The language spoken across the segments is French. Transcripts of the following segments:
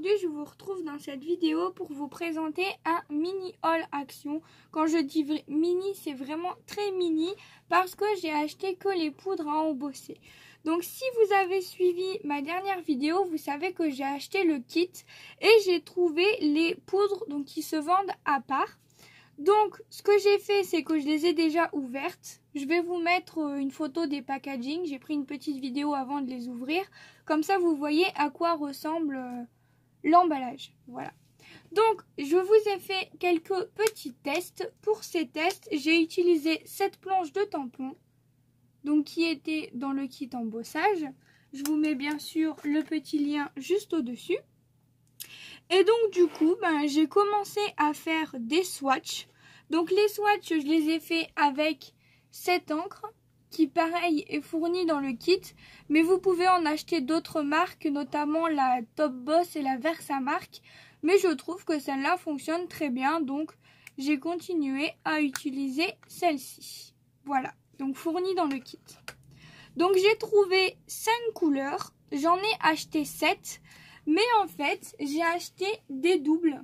aujourd'hui je vous retrouve dans cette vidéo pour vous présenter un mini haul action. Quand je dis mini, c'est vraiment très mini parce que j'ai acheté que les poudres à embosser. Donc si vous avez suivi ma dernière vidéo, vous savez que j'ai acheté le kit et j'ai trouvé les poudres donc, qui se vendent à part. Donc ce que j'ai fait, c'est que je les ai déjà ouvertes. Je vais vous mettre une photo des packaging. J'ai pris une petite vidéo avant de les ouvrir. Comme ça, vous voyez à quoi ressemble l'emballage. Voilà. Donc, je vous ai fait quelques petits tests. Pour ces tests, j'ai utilisé cette planche de tampons, donc qui était dans le kit embossage. Je vous mets bien sûr le petit lien juste au-dessus. Et donc, du coup, j'ai commencé à faire des swatchs. Donc, les swatchs, je les ai fait avec cette encre qui, pareil, est fournie dans le kit. Mais vous pouvez en acheter d'autres marques, notamment la Top Boss et la Versamark. Mais je trouve que celle-là fonctionne très bien. Donc, j'ai continué à utiliser celle-ci. Voilà, donc fournie dans le kit. Donc, j'ai trouvé 5 couleurs. J'en ai acheté 7. Mais en fait, j'ai acheté des doubles,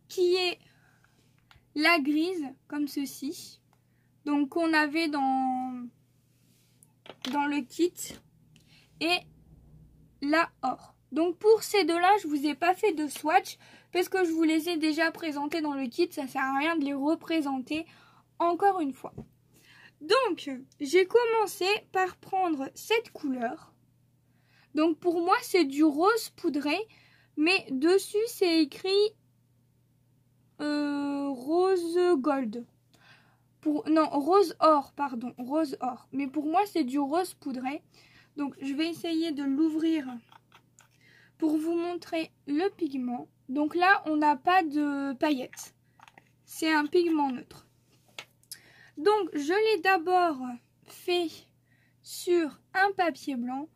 qui est la grise, comme ceci, donc qu'on avait dans le kit, et la or. Donc pour ces deux-là, je vous ai pas fait de swatch, parce que je vous les ai déjà présentés dans le kit, ça sert à rien de les représenter encore une fois. Donc, j'ai commencé par prendre cette couleur. Donc pour moi c'est du rose poudré, mais dessus c'est écrit rose gold. Non, rose or, pardon, rose or. Mais pour moi c'est du rose poudré. Donc je vais essayer de l'ouvrir pour vous montrer le pigment. Donc là on n'a pas de paillettes. C'est un pigment neutre. Donc je l'ai d'abord fait sur un papier blanc.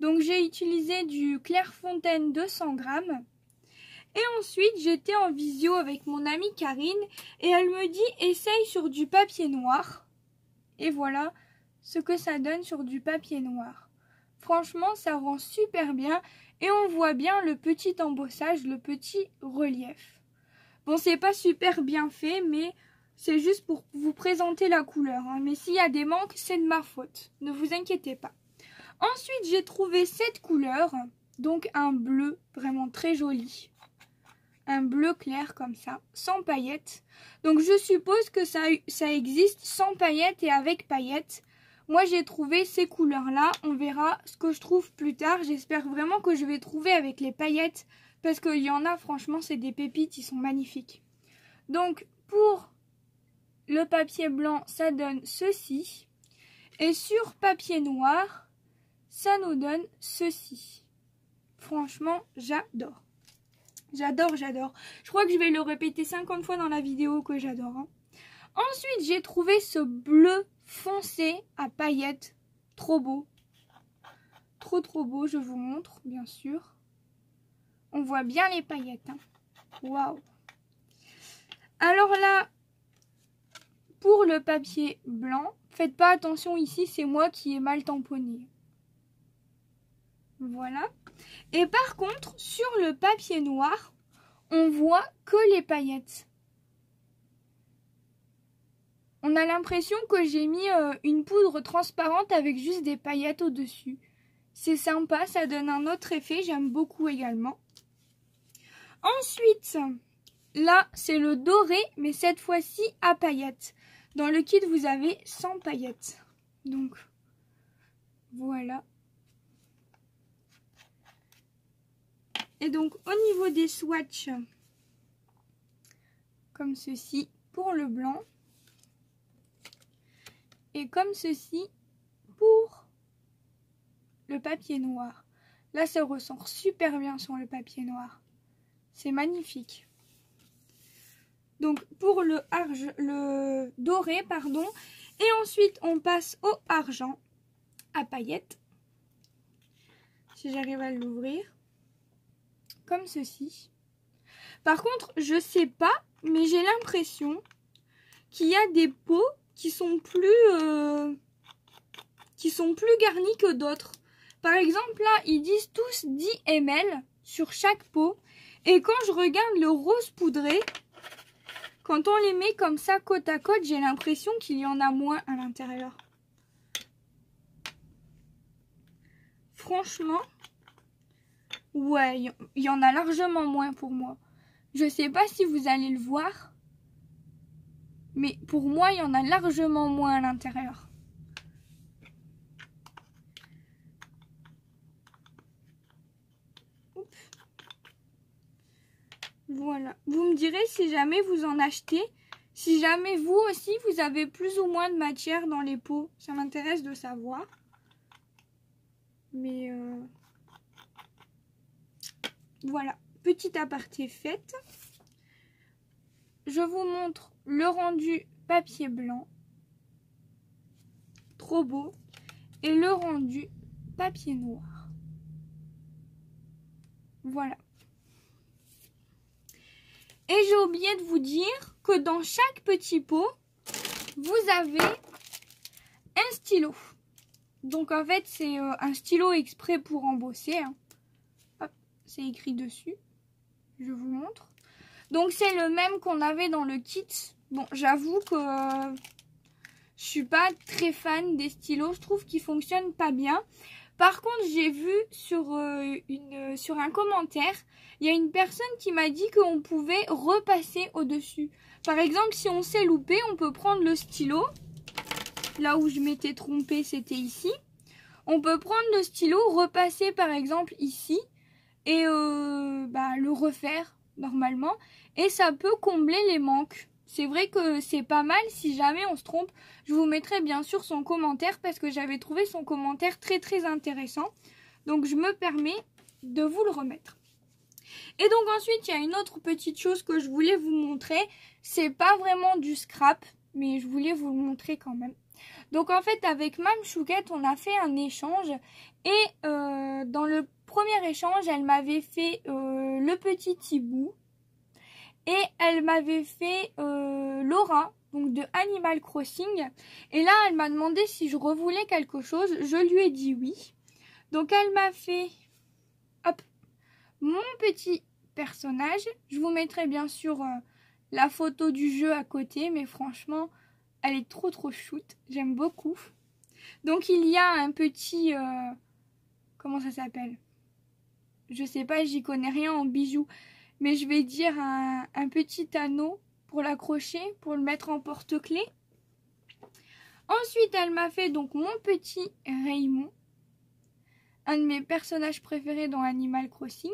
Donc j'ai utilisé du Clairefontaine 200 grammes. Et ensuite j'étais en visio avec mon amie Karine. Et elle me dit essaye sur du papier noir. Et voilà ce que ça donne sur du papier noir. Franchement ça rend super bien. Et on voit bien le petit embossage, le petit relief. Bon c'est pas super bien fait mais c'est juste pour vous présenter la couleur. Hein. Mais s'il y a des manques c'est de ma faute. Ne vous inquiétez pas. Ensuite, j'ai trouvé cette couleur, donc un bleu vraiment très joli. Un bleu clair comme ça, sans paillettes. Donc je suppose que ça existe sans paillettes et avec paillettes. Moi j'ai trouvé ces couleurs-là, on verra ce que je trouve plus tard. J'espère vraiment que je vais trouver avec les paillettes, parce qu'il y en a, franchement, c'est des pépites, ils sont magnifiques. Donc pour le papier blanc, ça donne ceci. Et sur papier noir, ça nous donne ceci. Franchement, j'adore. J'adore, j'adore. Je crois que je vais le répéter 50 fois dans la vidéo que j'adore. Hein. Ensuite, j'ai trouvé ce bleu foncé à paillettes. Trop beau. Trop, trop beau. Je vous montre, bien sûr. On voit bien les paillettes. Hein. Waouh. Alors là, pour le papier blanc, faites pas attention ici, c'est moi qui ai mal tamponné. Voilà. Et par contre, sur le papier noir, on voit que les paillettes. On a l'impression que j'ai mis une poudre transparente avec juste des paillettes au-dessus. C'est sympa, ça donne un autre effet, j'aime beaucoup également. Ensuite, là, c'est le doré, mais cette fois-ci à paillettes. Dans le kit, vous avez 100 paillettes. Donc, voilà. Et donc au niveau des swatchs, comme ceci pour le blanc et comme ceci pour le papier noir. Là ça ressort super bien sur le papier noir. C'est magnifique. Donc pour le doré, pardon. Et ensuite on passe au argent à paillettes. Si j'arrive à l'ouvrir. Comme ceci. Par contre, je sais pas, mais j'ai l'impression qu'il y a des pots qui sont plus garnis que d'autres. Par exemple, là, ils disent tous 10 ml. sur chaque pot. Et quand je regarde le rose poudré, quand on les met comme ça côte à côte, j'ai l'impression qu'il y en a moins à l'intérieur. Franchement, ouais, il y en a largement moins pour moi. Je sais pas si vous allez le voir, mais pour moi, il y en a largement moins à l'intérieur. Voilà. Vous me direz si jamais vous en achetez, si jamais vous aussi, vous avez plus ou moins de matière dans les pots. Ça m'intéresse de savoir. Mais voilà, petit aparté fait. Je vous montre le rendu papier blanc. Trop beau. Et le rendu papier noir. Voilà. Et j'ai oublié de vous dire que dans chaque petit pot, vous avez un stylo. Donc en fait, c'est un stylo exprès pour embosser. Hein. Hop, c'est écrit dessus. Je vous montre. Donc c'est le même qu'on avait dans le kit. Bon, j'avoue que je suis pas très fan des stylos. Je trouve qu'ils fonctionnent pas bien. Par contre, j'ai vu sur un commentaire, il y a une personne qui m'a dit qu'on pouvait repasser au-dessus. Par exemple, si on s'est loupé, on peut prendre le stylo. Là où je m'étais trompée, c'était ici. On peut prendre le stylo, repasser par exemple ici et le refaire normalement. Et ça peut combler les manques. C'est vrai que c'est pas mal. Si jamais on se trompe, je vous mettrai bien sûr son commentaire parce que j'avais trouvé son commentaire très très intéressant. Donc je me permets de vous le remettre. Et donc ensuite, il y a une autre petite chose que je voulais vous montrer. C'est pas vraiment du scrap, mais je voulais vous le montrer quand même. Donc en fait, avec Mame Chouquette, on a fait un échange. Et dans le premier échange, elle m'avait fait le petit hibou. Et elle m'avait fait Laura, donc de Animal Crossing. Et là, elle m'a demandé si je revoulais quelque chose. Je lui ai dit oui. Donc elle m'a fait hop, mon petit personnage. Je vous mettrai bien sûr la photo du jeu à côté. Mais franchement, elle est trop trop shoot. J'aime beaucoup. Donc il y a un petit... comment ça s'appelle? Je sais pas, j'y connais rien en bijoux. Mais je vais dire un petit anneau pour l'accrocher, pour le mettre en porte-clés. Ensuite, elle m'a fait donc mon petit Raymond. Un de mes personnages préférés dans Animal Crossing.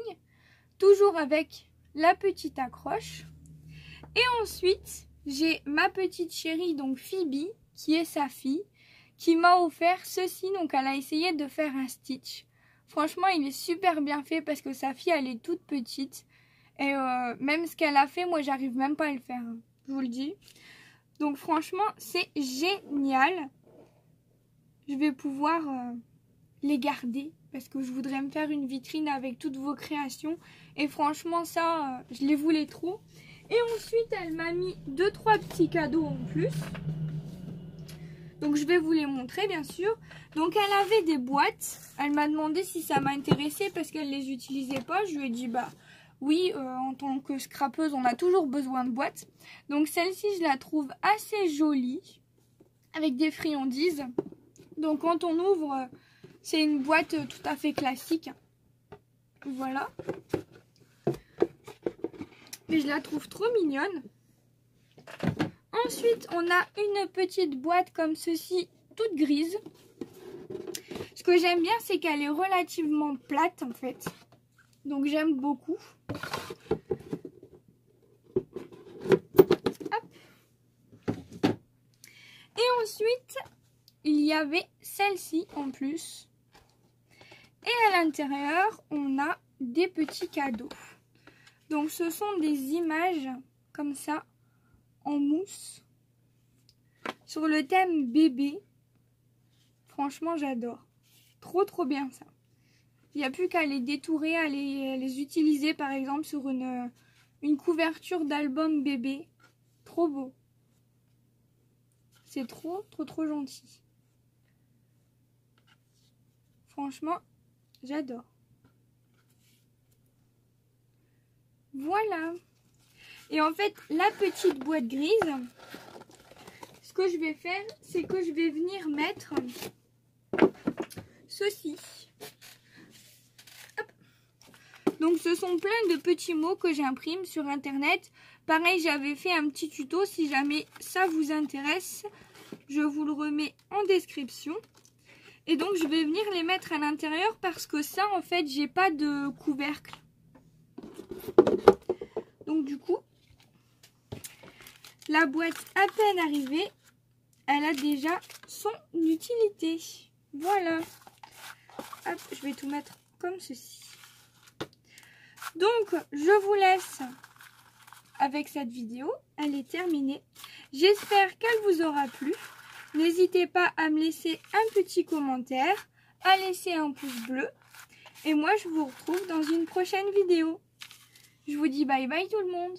Toujours avec la petite accroche. Et ensuite, j'ai ma petite chérie, donc Phoebe, qui est sa fille, qui m'a offert ceci. Donc, elle a essayé de faire un Stitch. Franchement, il est super bien fait parce que sa fille, elle est toute petite. Et même ce qu'elle a fait, moi, j'arrive même pas à le faire. Hein, je vous le dis. Donc, franchement, c'est génial. Je vais pouvoir les garder parce que je voudrais me faire une vitrine avec toutes vos créations. Et franchement, ça, je les voulais trop. Et ensuite, elle m'a mis 2-3 petits cadeaux en plus. Donc, je vais vous les montrer, bien sûr. Donc, elle avait des boîtes. Elle m'a demandé si ça m'intéressait parce qu'elle les utilisait pas. Je lui ai dit, bah... oui, en tant que scrapeuse, on a toujours besoin de boîtes. Donc celle-ci, je la trouve assez jolie, avec des friandises. Donc quand on ouvre, c'est une boîte tout à fait classique. Voilà. Mais je la trouve trop mignonne. Ensuite, on a une petite boîte comme ceci, toute grise. Ce que j'aime bien, c'est qu'elle est relativement plate en fait. Donc j'aime beaucoup. Et ensuite, il y avait celle-ci en plus. Et à l'intérieur, on a des petits cadeaux. Donc ce sont des images comme ça, en mousse, sur le thème bébé. Franchement, j'adore. Trop trop bien ça. Il n'y a plus qu'à les détourer, à les utiliser par exemple sur une couverture d'album bébé. Trop beau. C'est trop trop trop gentil. Franchement, j'adore. Voilà. Et en fait, la petite boîte grise, ce que je vais faire, c'est que je vais venir mettre ceci. Hop. Donc ce sont plein de petits mots que j'imprime sur internet. Pareil, j'avais fait un petit tuto. Si jamais ça vous intéresse, je vous le remets en description. Et donc je vais venir les mettre à l'intérieur parce que ça, en fait, j'ai pas de couvercle. Donc du coup, la boîte à peine arrivée, elle a déjà son utilité. Voilà. Hop, je vais tout mettre comme ceci. Donc, je vous laisse avec cette vidéo. Elle est terminée. J'espère qu'elle vous aura plu. N'hésitez pas à me laisser un petit commentaire, à laisser un pouce bleu. Et moi, je vous retrouve dans une prochaine vidéo. Je vous dis bye bye tout le monde.